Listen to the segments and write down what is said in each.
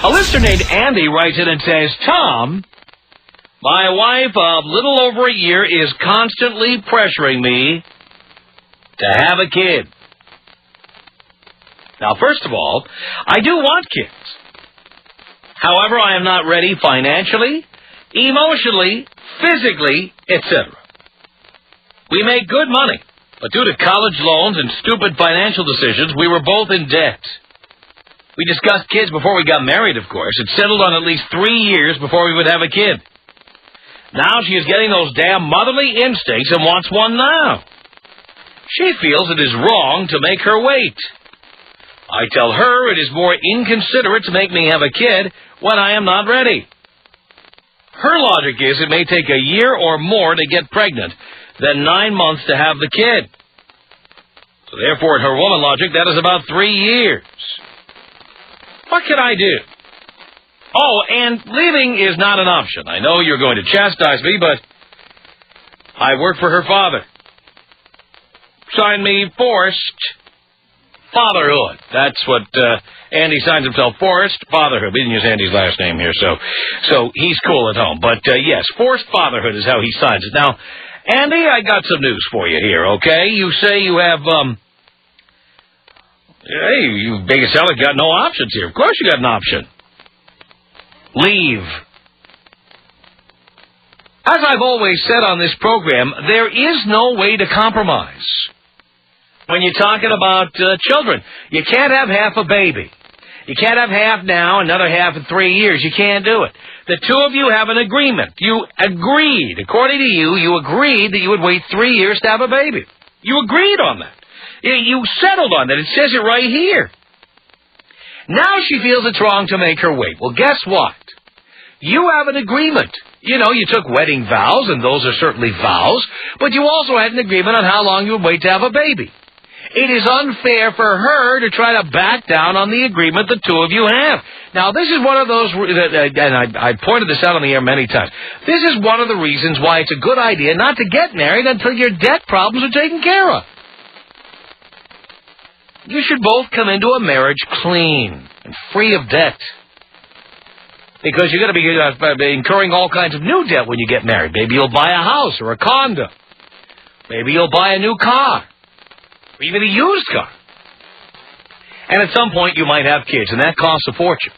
A listener named Andy writes in and says, Tom, my wife of little over a year is constantly pressuring me to have a kid. Now, first of all, I do want kids. However, I am not ready financially, emotionally, physically, etc. We make good money, but due to college loans and stupid financial decisions, we were both in debt. We discussed kids before we got married, of course. It settled on at least 3 years before we would have a kid. Now she is getting those damn motherly instincts and wants one now. She feels it is wrong to make her wait. I tell her it is more inconsiderate to make me have a kid when I am not ready. Her logic is it may take a year or more to get pregnant than 9 months to have the kid. So therefore, in her woman logic, that is about 3 years. What can I do? Oh, and leaving is not an option. I know you're going to chastise me, but I work for her father. Sign me forced fatherhood. That's what Andy signs himself, forced fatherhood. We didn't use Andy's last name here, so he's cool at home. But, yes, forced fatherhood is how he signs it. Now, Andy, I got some news for you here, okay? You say you have, hey, you big as hell got no options here. Of course you got an option. Leave. As I've always said on this program, there is no way to compromise. When you're talking about children, you can't have half a baby. You can't have half now, another half in 3 years. You can't do it. The two of you have an agreement. You agreed, according to you, you agreed that you would wait 3 years to have a baby. You agreed on that. You settled on that. It says it right here. Now she feels it's wrong to make her wait. Well, guess what? You have an agreement. You know, you took wedding vows, and those are certainly vows, but you also had an agreement on how long you would wait to have a baby. It is unfair for her to try to back down on the agreement the two of you have. Now, this is one of those, and I pointed this out on the air many times, this is one of the reasons why it's a good idea not to get married until your debt problems are taken care of. You should both come into a marriage clean and free of debt. Because you're going to be incurring all kinds of new debt when you get married. Maybe you'll buy a house or a condo. Maybe you'll buy a new car. Or even a used car. And at some point you might have kids, and that costs a fortune.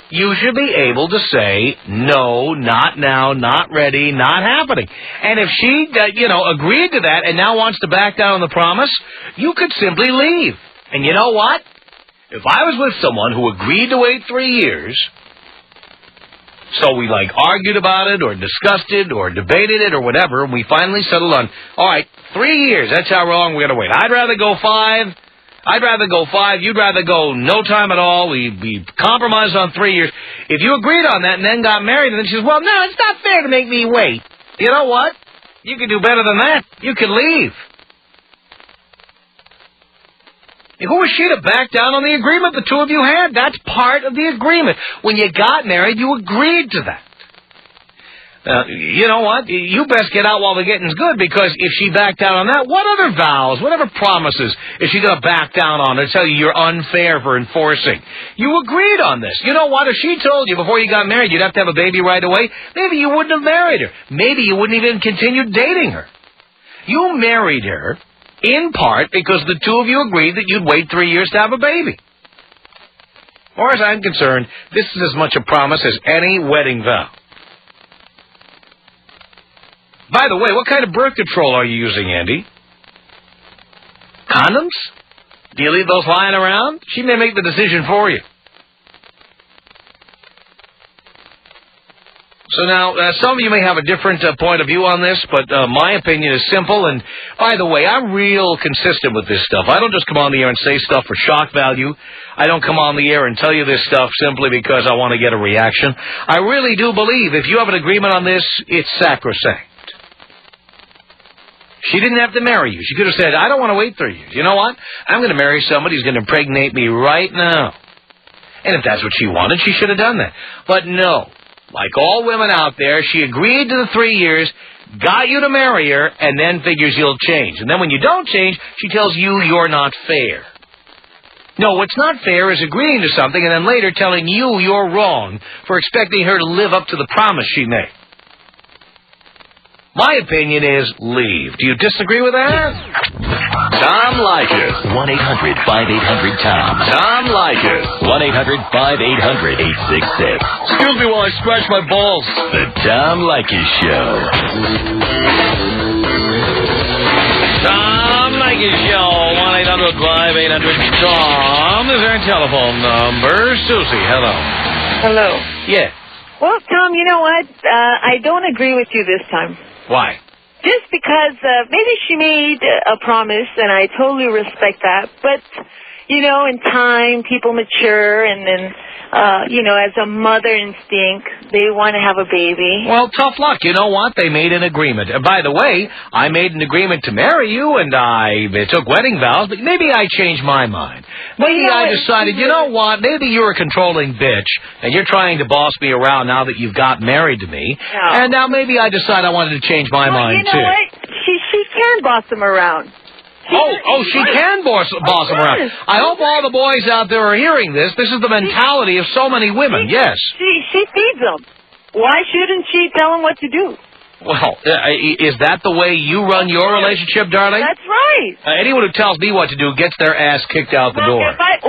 You should be able to say, no, not now, not ready, not happening. And if she, agreed to that and now wants to back down on the promise, you could simply leave. And you know what? If I was with someone who agreed to wait 3 years, so we argued about it or discussed it or debated it or whatever, and we finally settled on, all right, 3 years, that's how long we're going to wait. I'd rather go 5. You'd rather go no time at all. We compromised on 3 years. If you agreed on that and then got married, and then she says, well, no, it's not fair to make me wait. You know what? You can do better than that. You can leave. Who was she to back down on the agreement the two of you had? That's part of the agreement. When you got married, you agreed to that. You know what? You best get out while the getting's good, because if she backed down on that, what other vows, what other promises is she going to back down on and tell you you're unfair for enforcing? You agreed on this. You know what? If she told you before you got married you'd have to have a baby right away, maybe you wouldn't have married her. Maybe you wouldn't even continue dating her. You married her in part because the two of you agreed that you'd wait 3 years to have a baby. As far as I'm concerned, this is as much a promise as any wedding vow. By the way, what kind of birth control are you using, Andy? Condoms? Do you leave those lying around? She may make the decision for you. So now, some of you may have a different point of view on this, but my opinion is simple. And by the way, I'm real consistent with this stuff. I don't just come on the air and say stuff for shock value. I don't come on the air and tell you this stuff simply because I want to get a reaction. I really do believe if you have an agreement on this, it's sacrosanct. She didn't have to marry you. She could have said, I don't want to wait 3 years. You know what? I'm going to marry somebody who's going to impregnate me right now. And if that's what she wanted, she should have done that. But no. Like all women out there, she agreed to the 3 years, got you to marry her, and then figures you'll change. And then when you don't change, she tells you you're not fair. No, what's not fair is agreeing to something and then later telling you you're wrong for expecting her to live up to the promise she made. My opinion is leave. Do you disagree with that? Tom Leykis. 1-800-5800-TOM. Tom Leykis. 1-800-5800-866. Excuse me while I scratch my balls. The Tom Leykis Show. Tom Leykis Show. 1-800-5800-TOM is our telephone number. Susie, hello. Hello. Yeah. Well, Tom, you know what? I don't agree with you this time. Why? Just because maybe she made a promise, and I totally respect that. But, you know, in time, people mature, and then, you know, as a mother instinct, they want to have a baby. Well, tough luck. You know what? They made an agreement. And by the way, I made an agreement to marry you, and I took wedding vows, but maybe I changed my mind. Maybe I decided, you know what, maybe you're a controlling bitch, and you're trying to boss me around now that you've got married to me, and now maybe I decide I wanted to change my mind, too. You know what? She can boss them around. She can boss them around. I hope all the boys out there are hearing this. This is the mentality of so many women, yes. She feeds them. Why shouldn't she tell them what to do? Well, is that the way you run your relationship, darling? That's right. Anyone who tells me what to do gets their ass kicked out the door. If I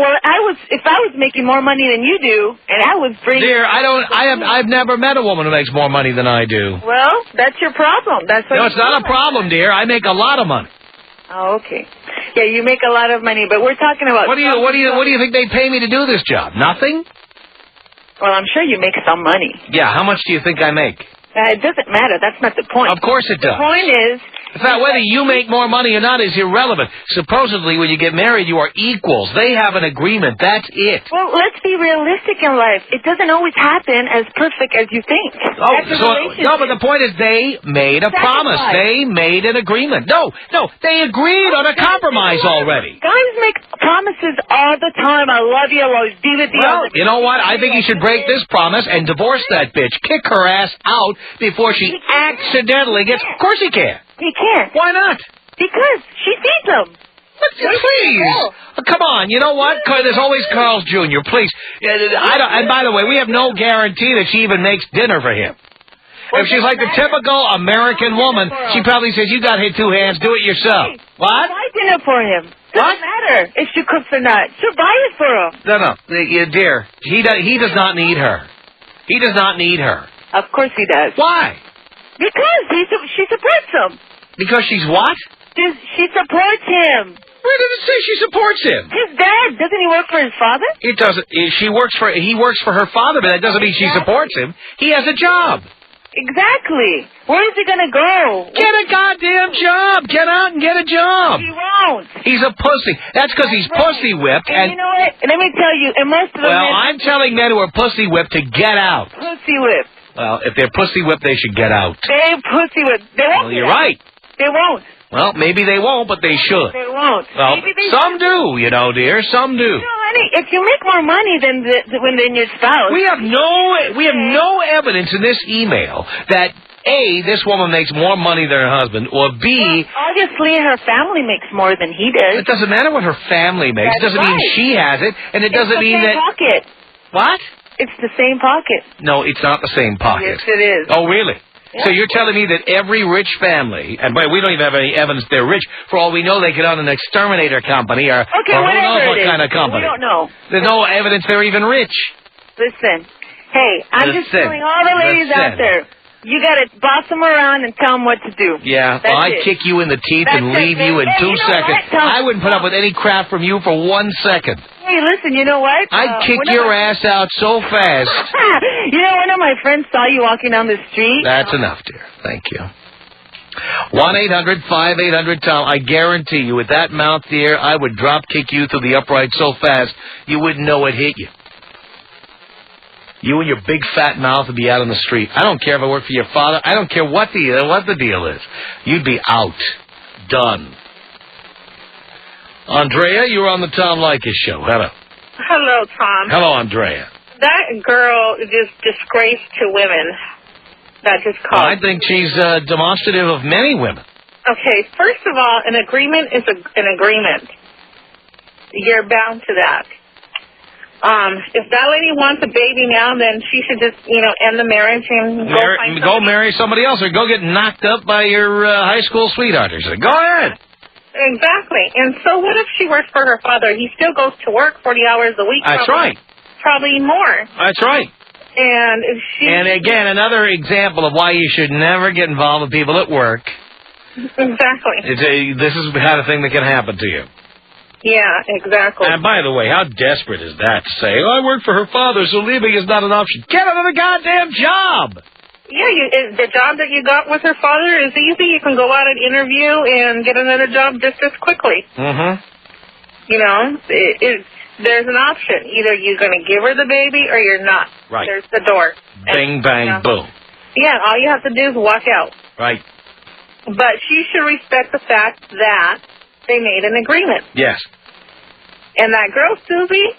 was making more money than you do, and I was bringing... Dear, I've never met a woman who makes more money than I do. Well, that's your problem. That's what. No, it's not a problem, dear. I make a lot of money. Oh, okay. Yeah, you make a lot of money, but we're talking about... What do you think they pay me to do this job? Nothing? Well, I'm sure you make some money. Yeah, how much do you think I make? It doesn't matter. That's not the point. Of course it does. The point is... In fact, whether you make more money or not is irrelevant. Supposedly, when you get married, you are equals. They have an agreement. That's it. Well, let's be realistic in life. It doesn't always happen as perfect as you think. No, but the point is they made a promise. They made an agreement. No, they agreed on a compromise already. Guys make promises all the time. I love you. I'll always be with you. Well, you know what? I think you should break this promise and divorce that bitch. Kick her ass out before she accidentally gets... Of course he can. He can't. Why not? Because she feeds them. Please. Come on. You know what? There's always Carl's Jr. Please. And by the way, we have no guarantee that she even makes dinner for him. If she's like the typical American woman, she probably says, you got hit two hands, do it yourself. What? Buy dinner for him. Doesn't matter if she cooks or not. She'll buy it for him. No. Dear, he does not need her. He does not need her. Of course he does. Why? Because she supports him. Because she's what? She supports him. Where did it say she supports him? His dad. Doesn't he work for his father? It doesn't. He works for her father, but that doesn't mean she supports him. He has a job. Exactly. Where is he going to go? Get a goddamn job. Get out and get a job. He won't. He's a pussy. That's because he's pussy whipped. And you know what? Let me tell you, and most of the men... I'm telling men who are pussy whipped to get out. Pussy whipped. Well, if they're pussy whipped, they should get out. They're pussy whipped. They won't. Well, you're right. They won't. Well, maybe they won't, but they should. They won't. Well, some do, you know, dear. Some do. You know, honey, if you make more money than your spouse... We have no evidence in this email that, A, this woman makes more money than her husband, or B... Well, obviously, her family makes more than he does. It doesn't matter what her family makes. It doesn't mean she has it, and it doesn't mean that... It's the same pocket. What? It's the same pocket. No, it's not the same pocket. Yes, it is. Oh, really? Yeah. So you're telling me that every rich family, and we don't even have any evidence they're rich. For all we know, they could own an exterminator company or who knows what kind of company. We don't know. There's no evidence they're even rich. Listen, hey, I'm just telling all the ladies out there, you got to boss them around and tell them what to do. Yeah, well, I'd kick you in the teeth and leave you in 2 seconds. I wouldn't put up with any crap from you for 1 second. Hey, listen, you know what? I'd kick your ass out so fast. You know, one of my friends saw you walking down the street. That's enough, dear. Thank you. 1-800-5800-TOM. I guarantee you, with that mouth, dear, I would drop kick you through the upright so fast you wouldn't know it hit you. You and your big fat mouth would be out on the street. I don't care if I work for your father. I don't care what the deal is. You'd be out. Done. Andrea, you're on the Tom Leykis Show. Hello. Hello, Tom. Hello, Andrea. That girl is disgrace to women. That just called. I think she's demonstrative of many women. Okay, first of all, an agreement is an agreement. you're bound to that. If that lady wants a baby now, then she should just, end the marriage and go marry somebody else, or go get knocked up by your high school sweetheart or something. Go ahead. Exactly. And so what if she works for her father? He still goes to work 40 hours a week. That's right. Probably more. That's right. And if she... And again, another example of why you should never get involved with people at work. Exactly. This is the kind of thing that can happen to you. Yeah, exactly. And by the way, how desperate is that to say, I work for her father, so leaving is not an option. Get another goddamn job! Yeah, the job that you got with her father is easy. You can go out and interview and get another job just as quickly. Mm-hmm. There's an option. Either you're going to give her the baby or you're not. Right. There's the door. Bing, bang, boom. Yeah, all you have to do is walk out. Right. But she should respect the fact that they made an agreement. Yes. And that girl, Susie,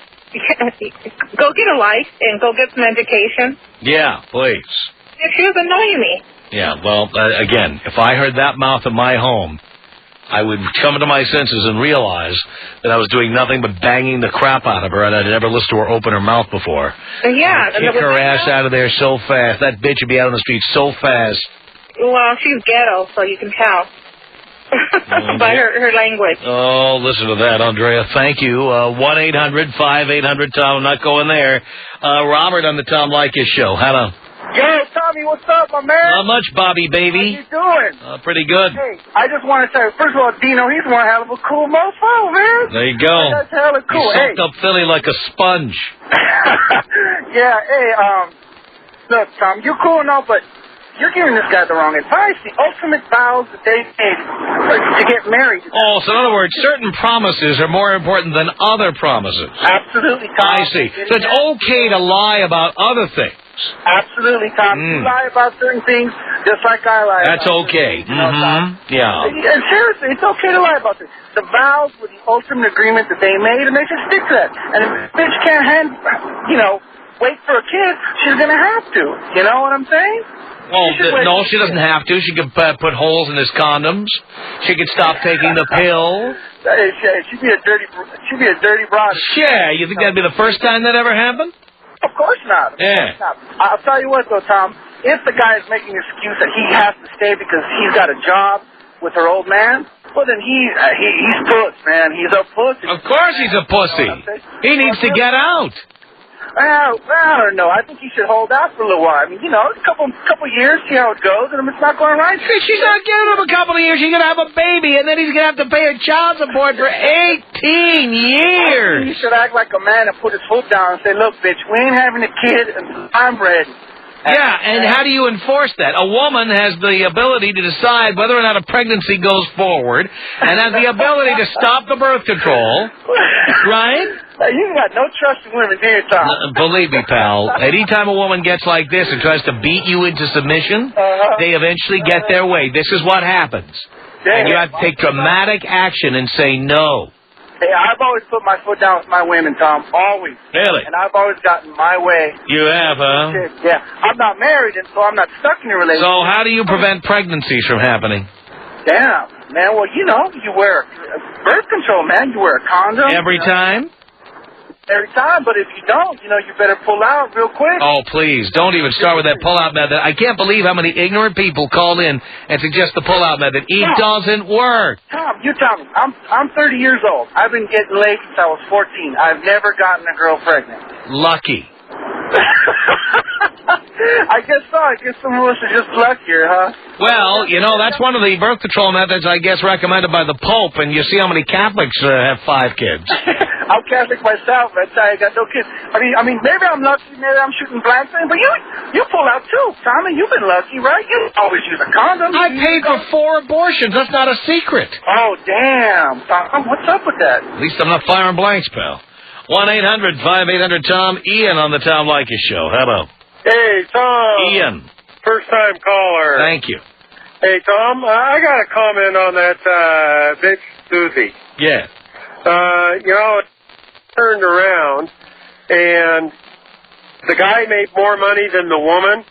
go get a life and go get some education. Yeah, please. She was annoying me. Yeah, well, again, if I heard that mouth in my home, I would come to my senses and realize that I was doing nothing but banging the crap out of her, and I'd never listened to her open her mouth before. Yeah. I'd kick her ass out of there so fast. That bitch would be out on the street so fast. Well, she's ghetto, so you can tell. By her language. Oh, listen to that, Andrea. Thank you. 1-800-5800-TOM. I'm not going there. Robert on the Tom Leykis Show. Hello. Yo, Tommy, what's up, my man? Not much, Bobby, baby. How you doing? Pretty good. Hey, I just want to say, first of all, Dino, he's one hell of a cool mofo, man. There you go. That's hella cool. He soaked up Philly like a sponge. Yeah, hey, look, Tom, you're cool and all, but you're giving this guy the wrong advice. The ultimate vows that they made to get married. Oh, so in other words, certain promises are more important than other promises. Absolutely, Tom. I see. So it's okay to lie about other things. Absolutely, Tom. You lie about certain things just like I lie That's about okay. You know, Tom? Yeah. And seriously, it's okay to lie about this. The vows were the ultimate agreement that they made, and they should stick to that. And if a bitch can't wait for a kid, she's going to have to. You know what I'm saying? Oh, no, she doesn't have to. She could put holes in his condoms. She could stop taking the pill. She'd be a dirty broad. Yeah, you think that'd be the first time that ever happened? Of course not. Yeah. I'll tell you what, though, Tom. If the guy is making an excuse that he has to stay because he's got a job with her old man, well, then he's puss, man. He's a pussy. Of course he's a pussy. He needs to get out. Well, I don't know. I think he should hold out for a little while. I mean, a couple years, see how it goes, and if it's not going right... She's not giving him a couple of years. She's going to have a baby, and then he's going to have to pay her child support for 18 years. He should act like a man and put his foot down and say, look, bitch, we ain't having a kid until I'm ready. Yeah, and how do you enforce that? A woman has the ability to decide whether or not a pregnancy goes forward, and has the ability to stop the birth control, right? You got no trust in women, do you, Tom? Believe me, pal. Anytime a woman gets like this and tries to beat you into submission, they eventually get their way. This is what happens. And you have to take dramatic action and say no. Hey, I've always put my foot down with my women, Tom. Always. Really? And I've always gotten my way. You have, huh? Yeah. I'm not married, and so I'm not stuck in a relationship. So how do you prevent pregnancies from happening? Damn, man. Well, you wear birth control, man. You wear a condom. Every time? Every time, but if you don't, you better pull out real quick. Oh, please, don't even start with that pull-out method. I can't believe how many ignorant people call in and suggest the pull-out method. It doesn't work. Tom, you tell me. I'm 30 years old. I've been getting laid since I was 14. I've never gotten a girl pregnant. Lucky. I guess so. I guess some of us are just luckier, huh? Well, that's one of the birth control methods, I guess, recommended by the Pope, and you see how many Catholics have 5 kids. I'm Catholic myself. That's how I got no kids. I mean, maybe I'm lucky. Maybe I'm shooting blanks, but you pull out too, Tommy. You've been lucky, right? You always use a condom. I paid for 4 abortions. That's not a secret. Oh, damn, Tom. What's up with that? At least I'm not firing blanks, pal. 1-800-5800-TOM. Ian on the Tom Leykis Show. Hello. Hey, Tom. Ian. First-time caller. Thank you. Hey, Tom, I got a comment on that bitch Susie. Yeah. Turned around, and the guy made more money than the woman.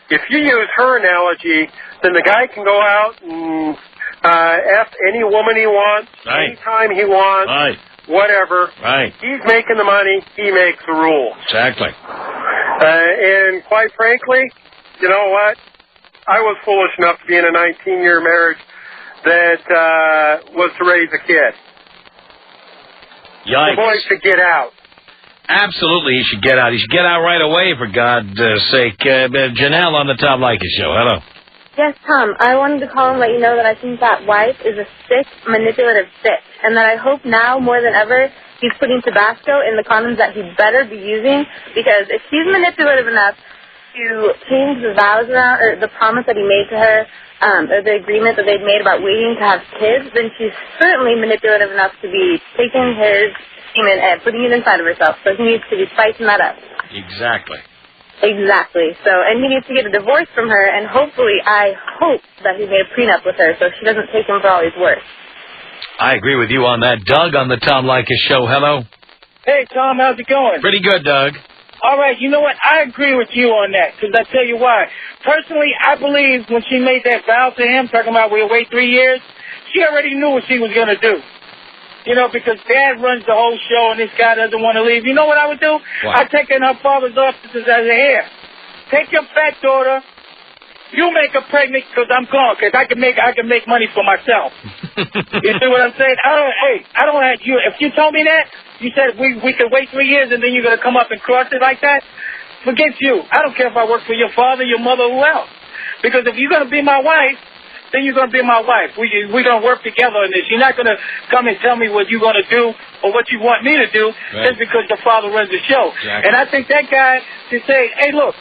If you use her analogy, then the guy can go out and F any woman he wants, anytime he wants, whatever. Right. He's making the money. He makes the rules. Exactly. And quite frankly, you know what? I was foolish enough to be in a 19-year marriage that was to raise a kid. Yikes. The boy should get out. Absolutely, he should get out. He should get out right away, for God's sake. Janelle on the Tom Leykis Show. Hello. Yes, Tom. I wanted to call and let you know that I think that wife is a sick, manipulative bitch, and that I hope now more than ever he's putting Tabasco in the condoms that he better be using, because if he's manipulative enough to change the vows around, or the promise that he made to her, or the agreement that they'd made about waiting to have kids, then she's certainly manipulative enough to be taking his semen and putting it inside of herself. So he needs to be spicing that up. Exactly. Exactly. So, and he needs to get a divorce from her, and hopefully, I hope that he made a prenup with her so she doesn't take him for all he's worth. I agree with you on that. Doug on the Tom Leykis Show. Hello. Hey, Tom, how's it going? Pretty good, Doug. All right, you know what? I agree with you on that, because I tell you why. Personally, I believe when she made that vow to him, talking about we'll wait 3 years, she already knew what she was going to do. You know, because Dad runs the whole show and this guy doesn't want to leave. You know what I would do? What? I'd take her in her father's offices as a hair. Take your fat daughter. You make her pregnant because I'm gone, because I can make money for myself. You see what I'm saying? I don't have you. If you told me that, you said we could wait 3 years and then you're going to come up and cross it like that, forget you. I don't care if I work for your father, your mother, who else. Because if you're going to be my wife, then you're going to be my wife. We're going to work together on this. You're not going to come and tell me what you're going to do or what you want me to do just because your father runs the show. Exactly. And I think that guy should say, hey, look,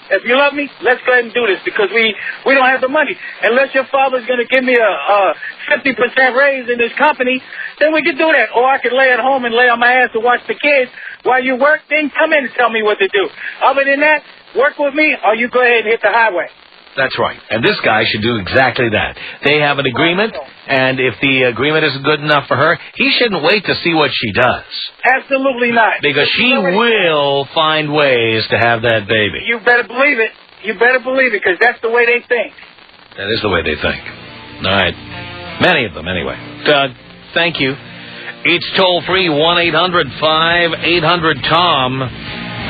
if you love me, let's go ahead and do this because we don't have the money. Unless your father's going to give me a 50% raise in this company, then we can do that. Or I could lay at home and lay on my ass and watch the kids while you work. Then come in and tell me what to do. Other than that, work with me or you go ahead and hit the highway. That's right. And this guy should do exactly that. They have an agreement, and if the agreement isn't good enough for her, he shouldn't wait to see what she does. Absolutely not. Because she will find ways to have that baby. You better believe it. You better believe it, because that's the way they think. That is the way they think. All right. Many of them, anyway. Doug, thank you. It's toll-free, 1-800-5800-TOM.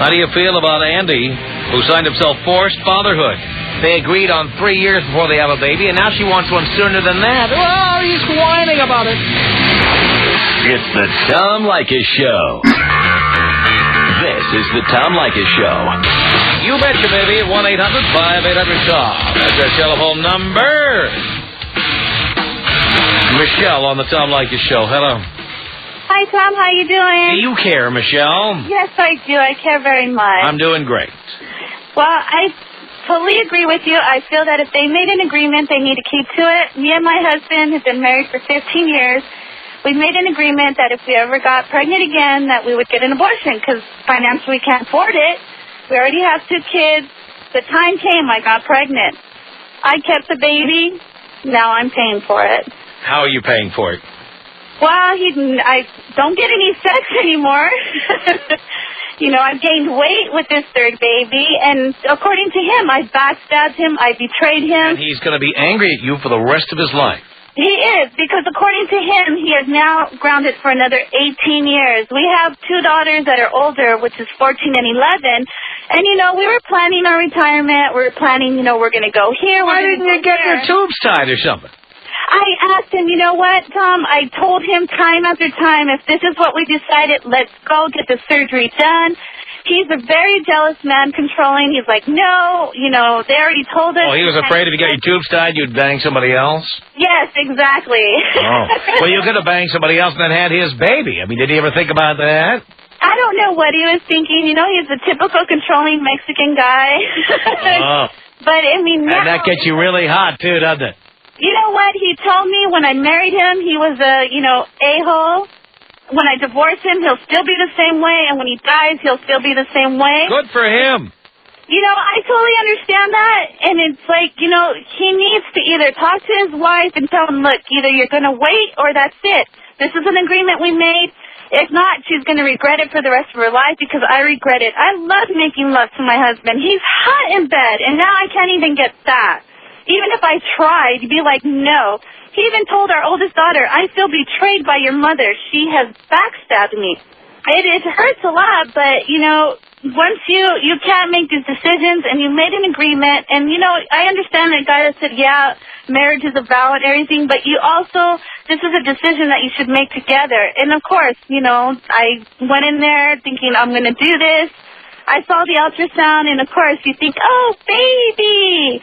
How do you feel about Andy, who signed himself forced fatherhood? They agreed on 3 years before they have a baby, and now she wants one sooner than that. Oh, he's whining about it. It's the Tom Leykis Show. This is the Tom Leykis Show. You betcha, baby. 1-800-5800-TOM. That's our telephone number. Michelle on the Tom Leykis Show. Hello. Hi, Tom. How you doing? Do you care, Michelle? Yes, I do. I care very much. I'm doing great. Well, I totally agree with you. I feel that if they made an agreement, they need to keep to it. Me and my husband have been married for 15 years. We made an agreement that if we ever got pregnant again, that we would get an abortion because financially we can't afford it. We already have 2 kids. The time came, I got pregnant. I kept the baby. Now I'm paying for it. How are you paying for it? Well, I don't get any sex anymore. You know, I've gained weight with this 3rd baby, and according to him, I backstabbed him, I betrayed him. And he's going to be angry at you for the rest of his life. He is, because according to him, he is now grounded for another 18 years. We have 2 daughters that are older, which is 14 and 11. And, you know, we were planning our retirement. We were planning, you know, we're going to go here. Why didn't you get your tubes tied or something? I asked him, you know what, Tom? I told him time after time, if this is what we decided, let's go get the surgery done. He's a very jealous man, controlling. He's like, no, you know, they already told us. Oh, he was afraid if you got your tubes tied, you'd bang somebody else? Yes, exactly. Oh. Well, you could have banged somebody else and then had his baby. I mean, did he ever think about that? I don't know what he was thinking. You know, he's a typical controlling Mexican guy. Oh. But, I mean, now, and that gets you really hot, too, doesn't it? You know what? He told me when I married him, he was a, you know, a-hole. When I divorce him, he'll still be the same way, and when he dies, he'll still be the same way. Good for him. You know, I totally understand that, and it's like, you know, he needs to either talk to his wife and tell him, look, either you're going to wait or that's it. This is an agreement we made. If not, she's going to regret it for the rest of her life because I regret it. I love making love to my husband. He's hot in bed, and now I can't even get that. Even if I tried, you'd be like, no. He even told our oldest daughter, I feel betrayed by your mother. She has backstabbed me. It hurts a lot, but, you know, once you can't make these decisions and you made an agreement, and, you know, I understand that guy that said, yeah, marriage is a vow and everything, but you also, this is a decision that you should make together. And, of course, you know, I went in there thinking I'm going to do this. I saw the ultrasound, and, of course, you think, oh, baby.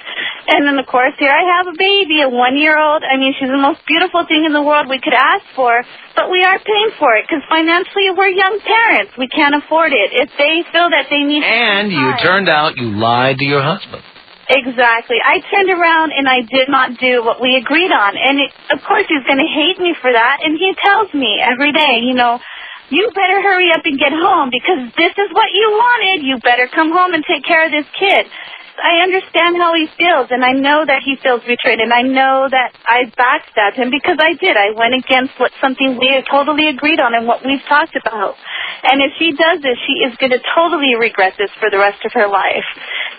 And then, of course, here I have a baby, a 1-year-old. I mean, she's the most beautiful thing in the world we could ask for, but we are paying for it because financially we're young parents. We can't afford it. If they feel that they need And you turned out you lied to your husband. Exactly. I turned around and I did not do what we agreed on. And, of course, he's going to hate me for that, and he tells me every day, you know, you better hurry up and get home because this is what you wanted. You better come home and take care of this kid. I understand how he feels, and I know that he feels betrayed, and I know that I backstabbed him because I did. I went against something we had totally agreed on and what we've talked about. And if she does this, she is going to totally regret this for the rest of her life.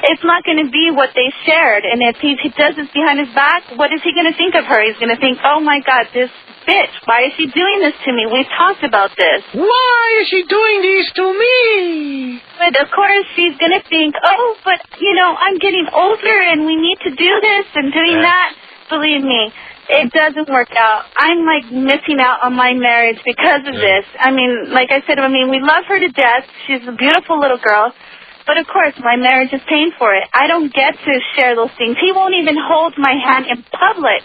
It's not going to be what they shared, and if he does this behind his back, what is he going to think of her? He's going to think, oh, my God, this bitch, why is she doing this to me? We've talked about this. Why is she doing this to me? But, of course, she's going to think, oh, but, you know, I'm getting older and we need to do this and doing that. Believe me, it doesn't work out. I'm, like, missing out on my marriage because of this. I mean, like I said, we love her to death. She's a beautiful little girl. But, of course, my marriage is paying for it. I don't get to share those things. He won't even hold my hand in public.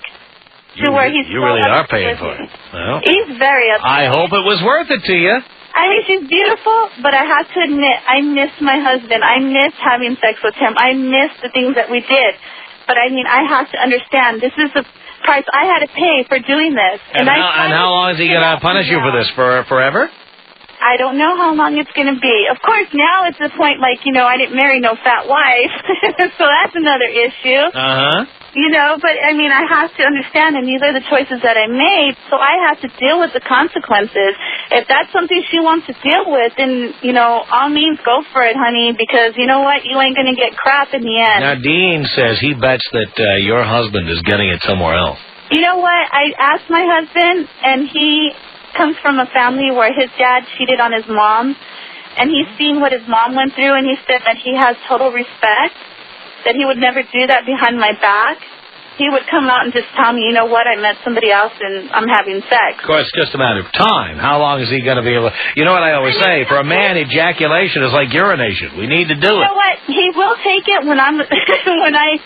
To where he's you really are paying for it. Well, he's very upset. I hope it was worth it to you. I mean, she's beautiful, but I have to admit, I miss my husband. I miss having sex with him. I miss the things that we did. But, I mean, I have to understand, this is the price I had to pay for doing this. And how long is he going to punish you for this? Forever? I don't know how long it's going to be. Of course, now it's the point, like, you know, I didn't marry no fat wife, so that's another issue. Uh-huh. You know, but, I mean, I have to understand, and these are the choices that I made, so I have to deal with the consequences. If that's something she wants to deal with, then, you know, all means go for it, honey, because, you know what, you ain't going to get crap in the end. Now, Dean says he bets that your husband is getting it somewhere else. You know what, I asked my husband, and he comes from a family where his dad cheated on his mom, and he's seen what his mom went through, and he said that he has total respect, that he would never do that behind my back. He would come out and just tell me, you know what, I met somebody else and I'm having sex. Of course, it's just a matter of time. How long is he going to be able to... You know what I always say? For a man, ejaculation is like urination. We need to do it. You know what? He will take it when I'm... when I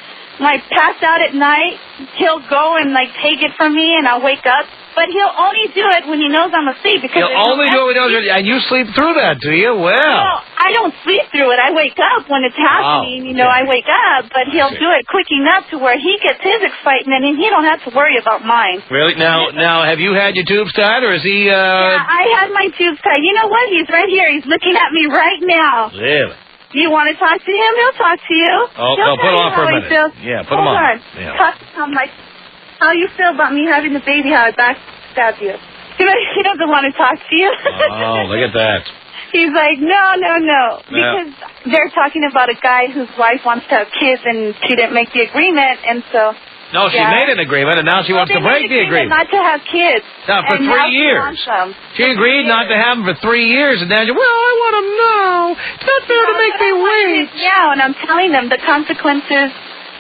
pass out at night, he'll go and, like, take it from me and I'll wake up. But he'll only do it when he knows I'm asleep. Because he'll only do it when he knows... And you sleep through that, do you? Well... No, I don't sleep through it. I wake up when it's happening. You know, I wake up. But he'll do it quick enough to where he gets his excitement and he don't have to worry about mine. Really? Now, have you had your tubes tied, or is he... Yeah, I had my tubes tied. You know what? He's right here. He's looking at me right now. Really? You want to talk to him? He'll talk to you. Oh, no, put him on for a minute. Yeah, put him on. Hold on. Yeah. Talk to him like, how you feel about me having the baby, how I backstab you. He doesn't want to talk to you. Oh, look at that. He's like, no. Because they're talking about a guy whose wife wants to have kids and she didn't make the agreement, and so... No, she made an agreement, and now she wants to break the agreement. Not to have kids. No, for 3 years. She agreed not to have them for 3 years, and then she, well, I want them now. It's not fair to make me wait. Yeah, and I'm telling them the consequences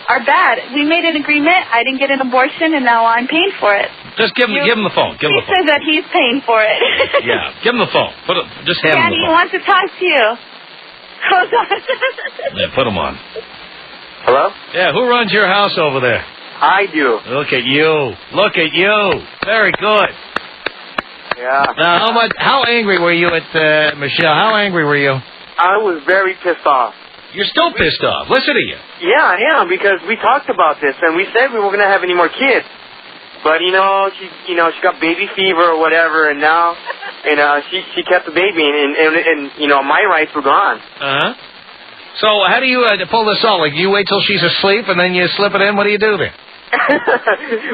are bad. We made an agreement. I didn't get an abortion, and now I'm paying for it. Just give him the phone. Give him the phone. He says that he's paying for it. Yeah, give him the phone. Just hand him the phone. He wants to talk to you. Hold on. Yeah, put him on. Hello? Yeah, who runs your house over there? I do. Look at you. Look at you. Very good. Yeah. Now, how angry were you at Michelle? How angry were you? I was very pissed off. You're still pissed off. Listen to you. Yeah, I am, because we talked about this, and we said we weren't going to have any more kids. But, she got baby fever or whatever, and now, she kept the baby, and my rights were gone. Uh-huh. So how do you pull this off? Like, you wait till she's asleep, and then you slip it in? What do you do then?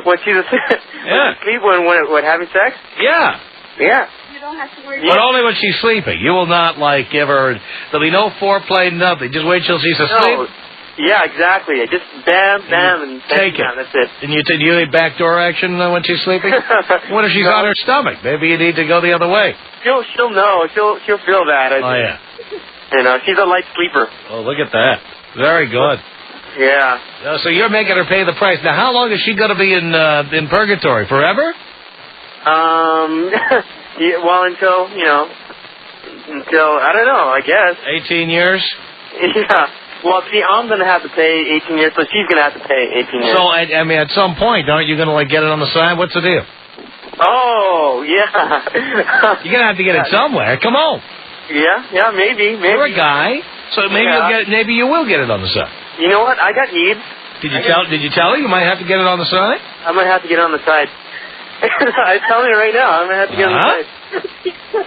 When she's asleep? Yeah. When when having sex? Yeah. Yeah. You don't have to worry. But only when she's sleeping. You will not, give her... There'll be no foreplay, nothing. Just wait till she's asleep? Yeah, exactly. Just bam, bam, and take it. bam, that's it. And you need backdoor action when she's sleeping? What if she's No. on her stomach? Maybe you need to go the other way. She'll know. She'll feel that. Oh, yeah. You know, she's a light sleeper. Oh, look at that. Very good. Yeah. So you're making her pay the price. Now, how long is she going to be in purgatory? Forever? Yeah, well, until I don't know, I guess. 18 years? Yeah. Well, see, I'm going to have to pay 18 years, so she's going to have to pay 18 years. So, I mean, at some point, aren't you going to, like, get it on the side? What's the deal? Oh, yeah. You're going to have to get it somewhere. Come on. Yeah, maybe. You're a guy, so maybe you will get it on the side. You know what? I got needs. Did you tell her you might have to get it on the side? I might have to get it on the side. I'm telling you right now, I'm going to have to get on the side.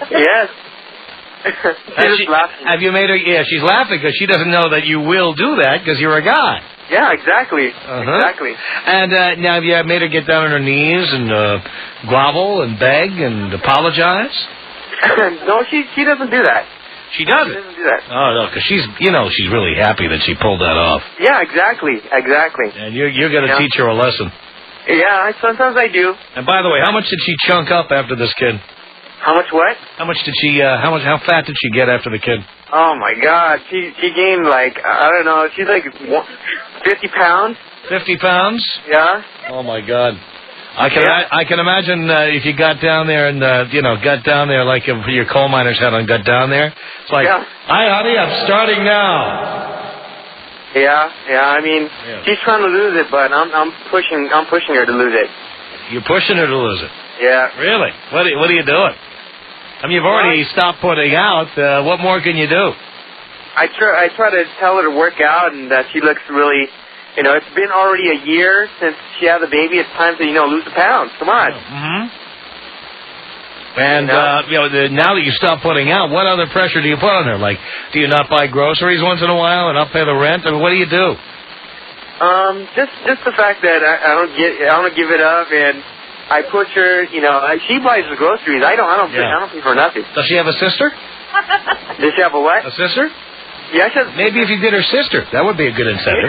Yes. She's laughing. Have you made her? Yeah, she's laughing because she doesn't know that you will do that because you're a guy. Yeah, exactly. Uh-huh. Exactly. And now have you made her get down on her knees and grovel and beg and apologize? No, she doesn't do that. She doesn't? She doesn't do that. Oh, no, because she's really happy that she pulled that off. Yeah, exactly. And you're going to teach her a lesson. Yeah, sometimes I do. And by the way, how much did she chunk up after this kid? How much what? How much did she? How fat did she get after the kid? Oh my God, she gained like I don't know. She's like 50 pounds. 50 pounds? Yeah. Oh my God. I can imagine if you got down there and got down there like if your coal miner's hat on, got down there. It's like, hi honey, I'm starting now. Yeah. I mean, she's trying to lose it, but I'm pushing her to lose it. You're pushing her to lose it. Yeah. Really? What are you doing? I mean, you've already stopped putting out. What more can you do? I try to tell her to work out, and she looks really. It's been already a year since she had the baby. It's time to lose the pounds. Come on. Mm-hmm. And now that you stop putting out, what other pressure do you put on her? Like, do you not buy groceries once in a while and not pay the rent? I mean, what do you do? Just the fact that I don't give it up, and I push her. She buys the groceries. I don't pay for nothing. Does she have a sister? Does she have a what? A sister? Yeah, maybe if you did her sister, that would be a good incentive.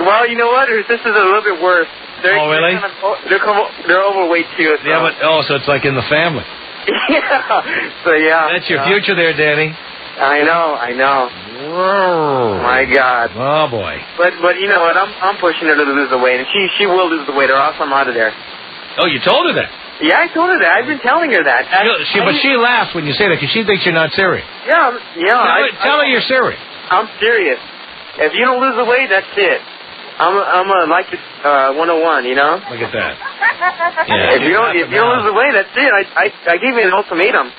Well, you know what? Her sister's a little bit worse. Really? They're overweight too. So. Yeah, but so it's like in the family. Yeah. So yeah. That's your future there, Danny. I know. Whoa. My God. Oh boy. But you know what? I'm pushing her to lose the weight, and she will lose the weight, or else I'm out of there. Oh, you told her that? Yeah, I told her that. I've been telling her that. But she laughs when you say that because she thinks you're not serious. Yeah. Tell her you're serious. I'm serious. If you don't lose the weight, that's it. I'm a Leykis 101. Look at that. Yeah. If you don't lose the weight, that's it. I gave you an ultimatum.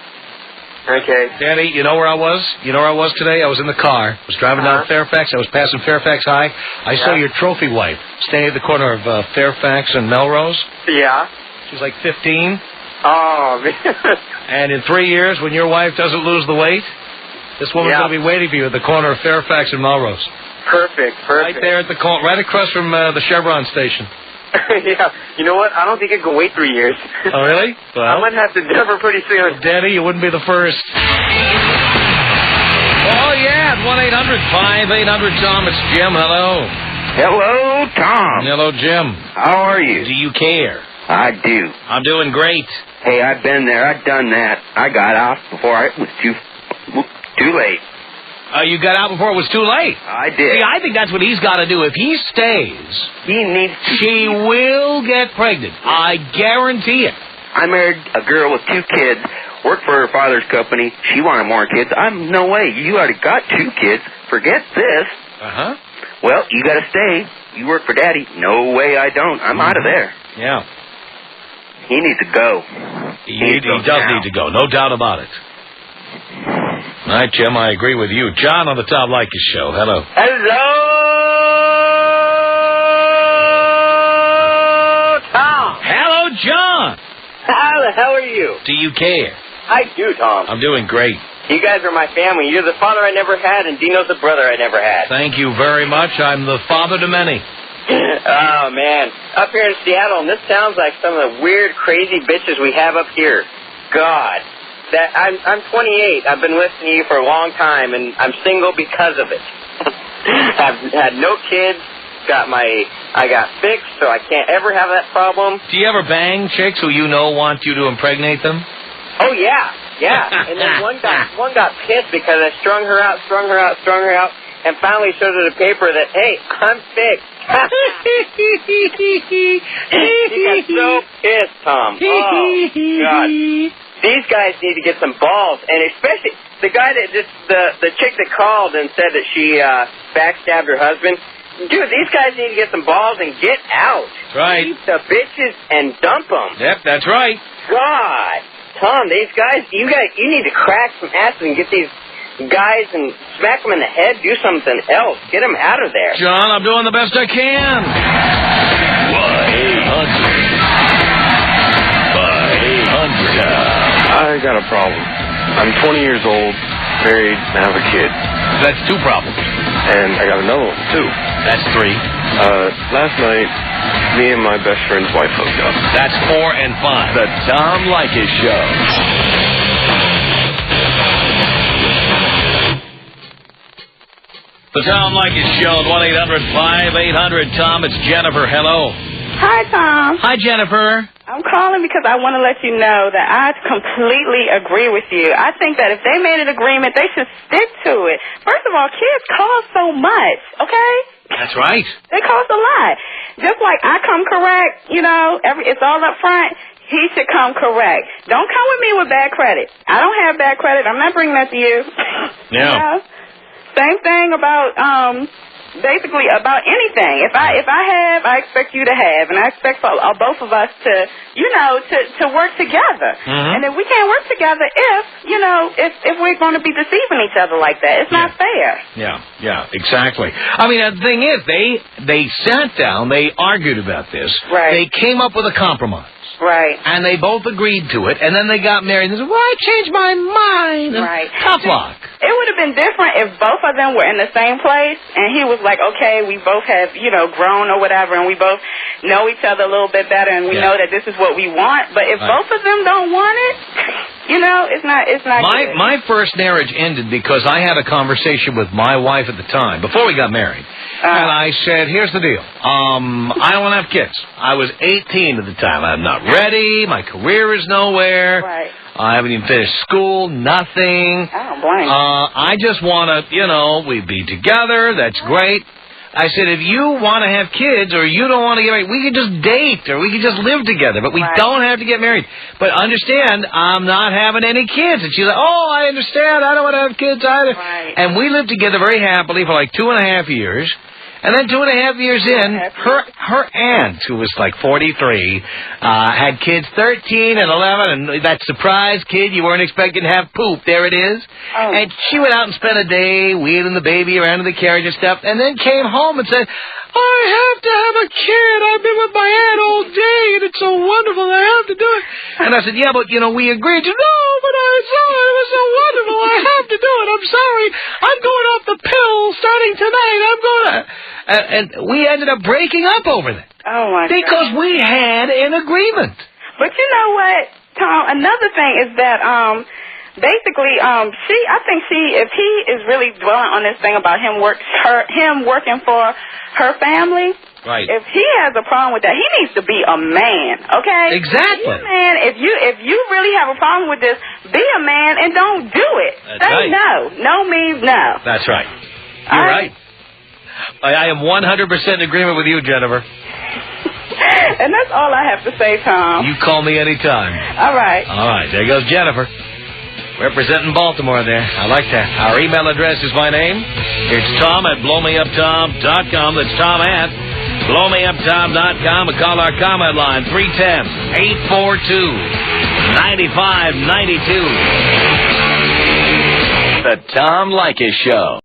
Okay. Danny, you know where I was? You know where I was today? I was in the car. I was driving down Fairfax. I was passing Fairfax High. I saw your trophy wife standing at the corner of Fairfax and Melrose. Yeah. She's like 15. Oh, man. And in 3 years, when your wife doesn't lose the weight, this woman's going to be waiting for you at the corner of Fairfax and Melrose. Perfect. Right there at the corner, right across from the Chevron station. Yeah. You know what? I don't think I can wait 3 years. Oh, really? Well, I might have to dip her pretty soon. Daddy, you wouldn't be the first. Oh, yeah. 1-800-5800-TOM. It's Jim. Hello. Hello, Tom. Hello, Jim. How are you? Do you care? I do. I'm doing great. Hey, I've been there. I've done that. I got off before it was too late. You got out before it was too late. I did. See, I think that's what he's got to do. If he stays, she will get pregnant. I guarantee it. I married a girl with 2 kids, worked for her father's company. She wanted more kids. No way. You already got 2 kids. Forget this. Uh-huh. Well, you got to stay. You work for Daddy. No way I don't. I'm out of there. Yeah. He needs to go. He does need to go. No doubt about it. All right, Jim, I agree with you. John on the Tom Leykis Show. Hello. Hello, Tom. Hello, John. How the hell are you? Do you care? I do, Tom. I'm doing great. You guys are my family. You're the father I never had, and Dino's the brother I never had. Thank you very much. I'm the father to many. Oh, man. Up here in Seattle, and this sounds like some of the weird, crazy bitches we have up here. God. I'm 28. I've been listening to you for a long time, and I'm single because of it. Have had no kids. I got fixed, so I can't ever have that problem. Do you ever bang chicks who you know want you to impregnate them? Oh yeah. And then one got pissed because I strung her out, and finally showed her the paper that, hey, I'm fixed. She got so pissed, Tom. Oh God. These guys need to get some balls, and especially the guy the chick that called and said that she backstabbed her husband. Dude, these guys need to get some balls and get out. Right. Keep the bitches and dump them. Yep, that's right. God, Tom, these guys, you need to crack some asses and get these guys and smack them in the head. Do something else. Get them out of there. John, I'm doing the best I can. 1-800-5800. I got a problem. I'm 20 years old, married, and have a kid. That's 2 problems. And I got another one, too. That's 3. Last night, me and my best friend's wife hooked up. That's 4 and 5. The Tom Leykis Show. The Tom Leykis Show at 1-800-5800-TOM. It's Jennifer. Hello. Hi, Tom. Hi, Jennifer. I'm calling because I want to let you know that I completely agree with you. I think that if they made an agreement, they should stick to it. First of all, kids cost so much, okay? That's right. They cost a lot. Just like I come correct, it's all up front. He should come correct. Don't come with me with bad credit. I don't have bad credit. I'm not bringing that to you. Yeah. Same thing about basically about anything. If I have, I expect you to have, and I expect for both of us to work together. Mm-hmm. And if we can't work together, if we're going to be deceiving each other like that, it's not fair. Yeah, exactly. I mean, the thing is, they sat down, they argued about this. Right. They came up with a compromise. Right. And they both agreed to it, and then they got married and said, well, I changed my mind. Right. Tough luck. It would have been different if both of them were in the same place, and he was like, okay, we both have, grown or whatever, and we both know each other a little bit better, and we know that this is what we want. But if both of them don't want it, it's not good. My first marriage ended because I had a conversation with my wife at the time, before we got married. And I said, here's the deal. I don't want to have kids. I was 18 at the time. I'm not ready. My career is nowhere. Right. I haven't even finished school. Nothing. I don't blame you. I just want to, we be together. That's great. I said, if you want to have kids or you don't want to get married, we could just date or we could just live together, but we don't have to get married. But understand, I'm not having any kids. And she's like, oh, I understand. I don't want to have kids either. Right. And we lived together very happily for like 2.5 years. And then 2.5 years in, her aunt, who was like 43, had kids 13 and 11, and that surprise kid you weren't expecting to have poop, there it is. Oh. And she went out and spent a day wheeling the baby around in the carriage and stuff, and then came home and said, I have to have a kid. I've been with my aunt all day, and it's so wonderful. I have to do it. And I said, yeah, but, we agreed to. No, but it was so wonderful. I have to do it. I'm sorry. I'm going off the pill starting tonight. I'm going to... And we ended up breaking up over that. Oh, my God. Because we had an agreement. But you know what, Tom? Another thing is that, basically, if he is really dwelling on this thing about him working for her family, right? If he has a problem with that, he needs to be a man, okay? Exactly. Be a man. If you really have a problem with this, be a man and don't do it. That's Say right. no. No means no. That's right. You're right. I am 100% in agreement with you, Jennifer. And that's all I have to say, Tom. You call me anytime. All right. All right. There goes Jennifer. Representing Baltimore there. I like that. Our email address is my name. It's Tom at blowmeuptom.com. That's Tom at blowmeuptom.com. And call our comment line, 310-842-9592. The Tom Leykis Show.